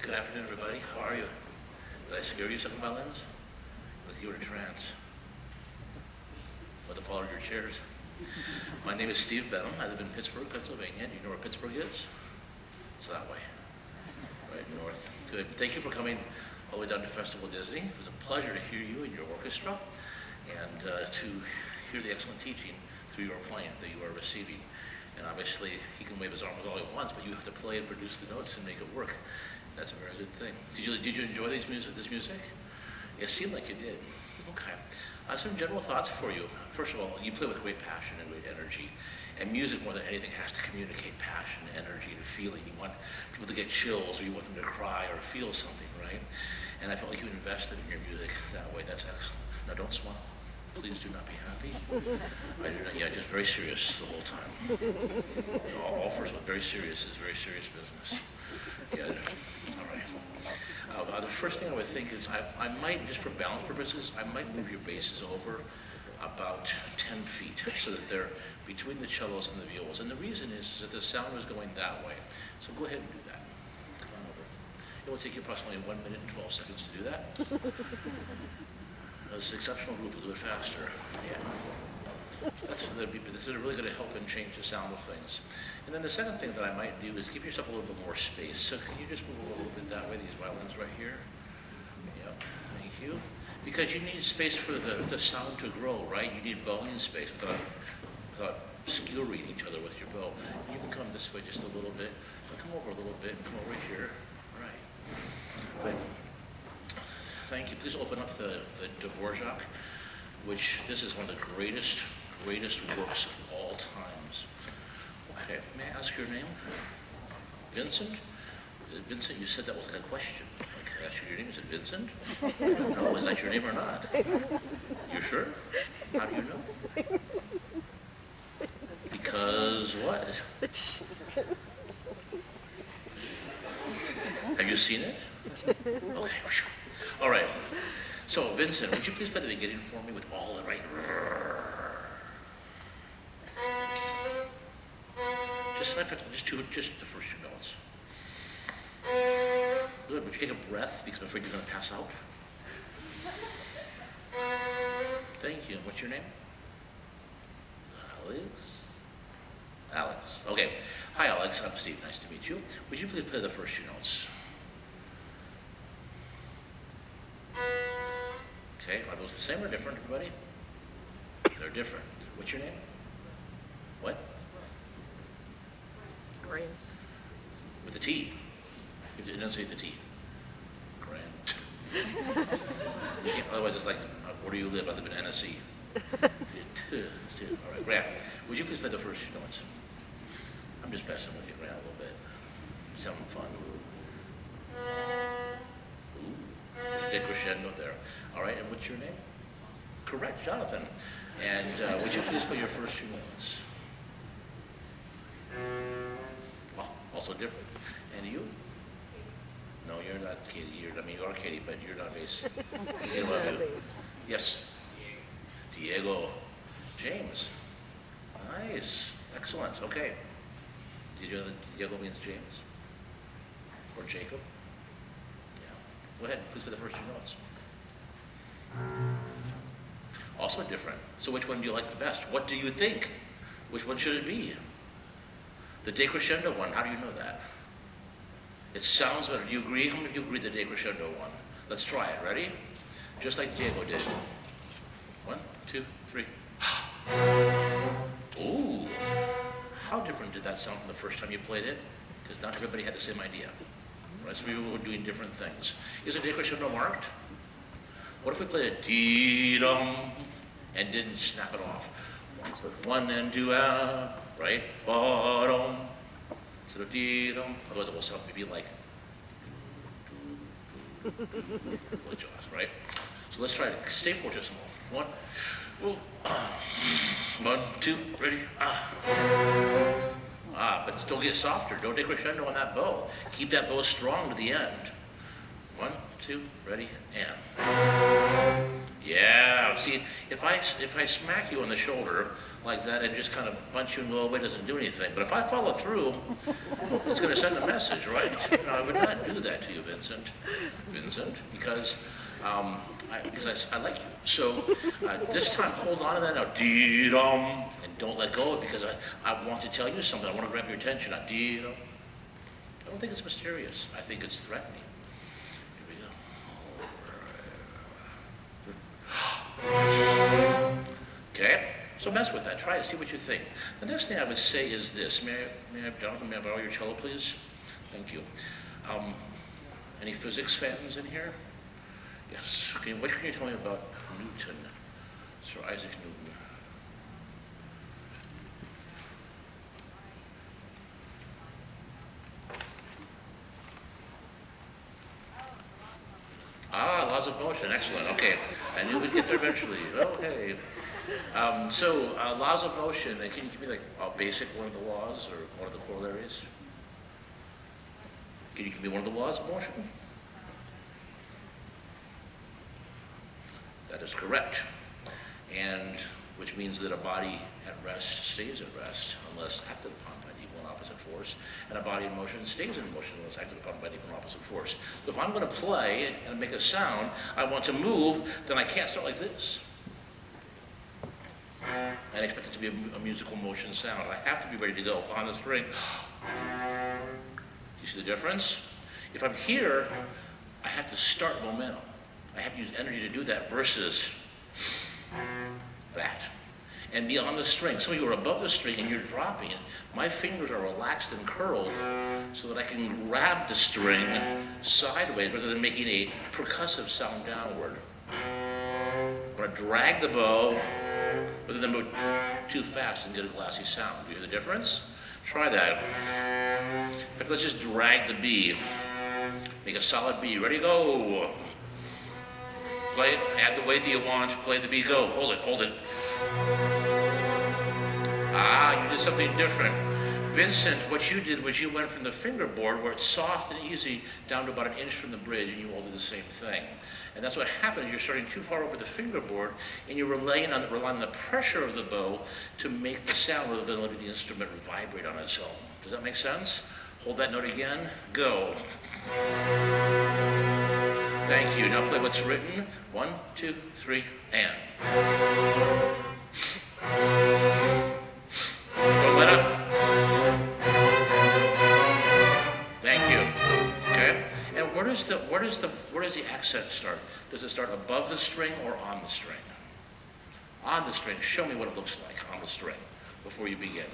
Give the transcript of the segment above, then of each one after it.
Good afternoon, everybody. How are you? Did I scare you, second violins? With you in a trance? What the fall of your chairs? My name is Steve Benham. I live in Pittsburgh, Pennsylvania. Do you know where Pittsburgh is? It's that way, right north. Good. Thank you for coming all the way down to Festival Disney. It was a pleasure to hear you and your orchestra and to hear the excellent teaching through your playing that you are receiving. And obviously, he can wave his arms all he wants, but you have to play and produce the notes and make it work. That's a very good thing. Did you enjoy this music? It seemed like you did. Okay. Some general thoughts for you. First of all, you play with great passion and great energy. And music, more than anything, has to communicate passion, energy, and feeling. You want people to get chills, or you want them to cry or feel something, right? And I felt like you invested in your music that way. That's excellent. Now, don't smile. Please do not be happy. I do not, yeah, just very serious the whole time. All first one, very serious is very serious business. Yeah, all right. The first thing I would think is I might, just for balance purposes, I might move your basses over about 10 feet so that they're between the cellos and the violas. And the reason is that the sound is going that way. So go ahead and do that. Come on over. It will take you approximately 1 minute and 12 seconds to do that. It's an exceptional group. We'll do it faster. Yeah. This is really going to help and change the sound of things. And then the second thing that I might do is give yourself a little bit more space. So can you just move over a little bit that way, these violins right here? Yeah, thank you. Because you need space for the sound to grow, right? You need bowing space without skewering each other with your bow. You can come this way just a little bit. Come over a little bit and come over here. Right. Good. Thank you. Please open up the Dvorak, which this is one of the greatest works of all times. Okay, may I ask your name? Vincent? Vincent, you said that was like a question. Okay, I asked you your name. Is it Vincent? I don't know. Is that your name or not? You sure? How do you know? Because what? Have you seen it? Okay. All right. So, Vincent, would you please play the beginning for me with all the right? Just the first two notes. Good. Would you take a breath because I'm afraid you're going to pass out? Thank you. What's your name? Alex. Okay. Hi, Alex. I'm Steve. Nice to meet you. Would you please play the first two notes? Okay, are those the same or different, everybody? They're different. What's your name? What? Grant. With a T. You have to enunciate the T. Grant. Otherwise, it's like, where do you live? I live in Tennessee. All right, Grant, would you please play the first two notes? I'm just messing with you, Grant, a little bit. Just having fun. There's a decrescendo there. All right, and what's your name? Correct, Jonathan. And would you please play your first two notes? Oh, also different. And you? No, you're not Katie. You are Katie, but you're not bass. I love you. Yes. Diego. James. Nice. Excellent. Okay. Did you know that Diego means James? Or Jacob? Go ahead, please play the first two notes. Also different. So which one do you like the best? What do you think? Which one should it be? The decrescendo one, how do you know that? It sounds better. Do you agree? How many of you agree the decrescendo one? Let's try it. Ready? Just like Diego did. 1, 2, 3. Ooh. How different did that sound from the first time you played it? Because not everybody had the same idea. Right, so people were doing different things. Is a decrescendo marked? What if we played a dee-dum and didn't snap it off? 1 and 2 out, right? Ba-dum. Instead of dee-dum. Otherwise it will sound maybe like right? So let's try it. Stay fortissimo. 1, 2, ready? But still get softer. Don't decrescendo on that bow. Keep that bow strong to the end. 1, 2, ready, and. Yeah, see, if I smack you on the shoulder like that and just kind of punch you and go away, it doesn't do anything. But if I follow through, it's going to send a message, right? No, I would not do that to you, Vincent, because I like you. So this time, hold on to that now, dee-dum, and don't let go of it, because I want to tell you something. I want to grab your attention. Dee-dum. I don't think it's mysterious. I think it's threatening. Okay, so mess with that. Try it. See what you think. The next thing I would say is this. Jonathan, may I borrow your cello, please? Thank you. Any physics fans in here? Yes. Okay, what can you tell me about Newton, Sir Isaac Newton? Laws of motion, excellent. Okay, I knew we'd get there eventually. Okay. Laws of motion, can you give me like a basic one of the laws or one of the corollaries? Can you give me one of the laws of motion? That is correct. And which means that a body at rest stays at rest unless acted upon by an equal and opposite force, and a body in motion stays in motion unless acted upon by an equal and opposite force. So if I'm going to play and make a sound, I want to move, then I can't start like this and expect it to be a musical motion sound. I have to be ready to go on the string. Do you see the difference? If I'm here, I have to start momentum. I have to use energy to do that versus that. And be on the string. Some of you are above the string and you're dropping. My fingers are relaxed and curled so that I can grab the string sideways rather than making a percussive sound downward. I'm going to drag the bow rather than move too fast and get a glassy sound. Do you hear the difference? Try that. In fact, let's just drag the B. Make a solid B. Ready, go. Play it, add the weight that you want, play the B, go, hold it, hold it. You did something different. Vincent, what you did was you went from the fingerboard where it's soft and easy down to about an inch from the bridge, and you all did the same thing. And that's what happens, you're starting too far over the fingerboard and you're relying on the pressure of the bow to make the sound rather than letting the instrument vibrate on its own. Does that make sense? Hold that note again, go. Thank you. Now play what's written. 1, 2, 3, and. Don't let up. Thank you. Okay. And where does the accent start? Does it start above the string or on the string? On the string. Show me what it looks like on the string before you begin.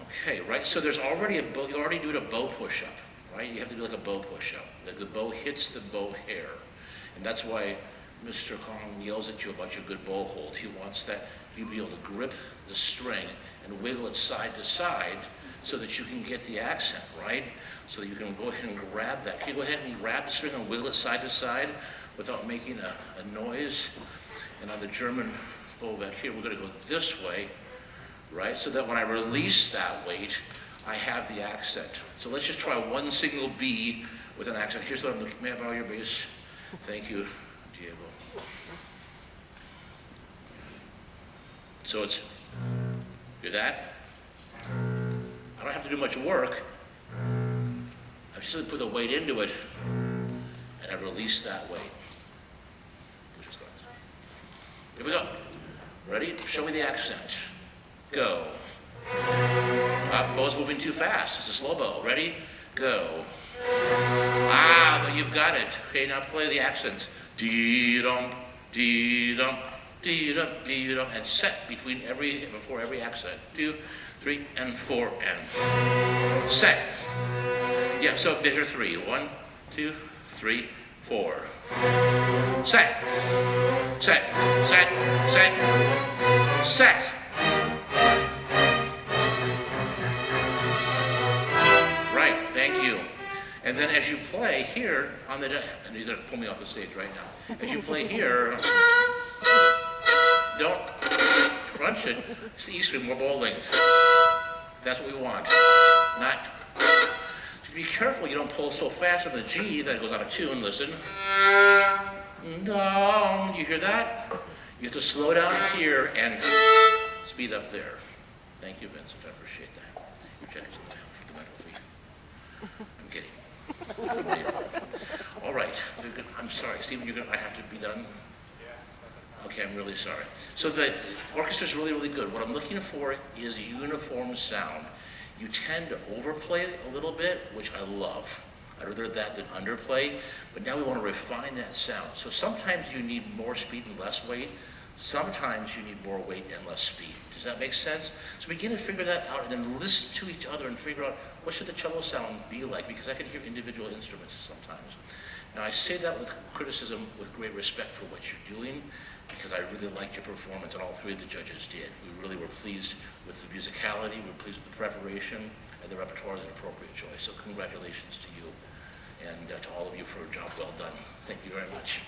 Okay. Right. So there's already a bow. You're already doing a bow push-up. Right? You have to do like a bow push-up. Like the bow hits the bow hair. And that's why Mr. Kong yells at you about your good bow hold. He wants that you be able to grip the string and wiggle it side to side so that you can get the accent, right? So that you can go ahead and grab that. Can you go ahead and grab the string and wiggle it side to side without making a noise? And on the German bow back here, we're going to go this way, right? So that when I release that weight, I have the accent. So let's just try one single B with an accent. Here's what I'm looking. May I borrow your bass? Thank you, Diego. So it's, hear that? I don't have to do much work. I just simply put the weight into it, and I release that weight. Push it starts. Here we go. Ready? Show me the accent. Go. Bow's moving too fast. It's a slow bow. Ready? Go. No, you've got it. Okay, now play the accents. Dee-dum, dee-dum, dee-dum, dee-dum, and set before every accent. 2, 3, and 4, and set. Yeah, so measure 3. 1, 2, 3, 4. Set. Set. Set. Set. Set. Thank you. And then as you play here on the deck, and you're going to pull me off the stage right now. As you play here, don't crunch it. It's the E string, more bow length. That's what we want. Not. Be careful you don't pull so fast on the G that it goes out of tune. Listen. No, you hear that? You have to slow down here and speed up there. Thank you, Vincent. I appreciate that. Your check's in the mail for the mental fee. I'm kidding. All right. I'm sorry, Stephen. I have to be done. Okay, I'm really sorry. So the orchestra's really, really good. What I'm looking for is uniform sound. You tend to overplay it a little bit, which I love. I'd rather that than underplay, but now we want to refine that sound. So sometimes you need more speed and less weight. Sometimes you need more weight and less speed. Does that make sense? So begin to figure that out and then listen to each other and figure out what should the cello sound be like, because I can hear individual instruments sometimes. Now I say that with criticism, with great respect for what you're doing, because I really liked your performance, and all three of the judges did. We really were pleased with the musicality, we were pleased with the preparation, and the repertoire is an appropriate choice. So congratulations to you, and to all of you for a job well done. Thank you very much.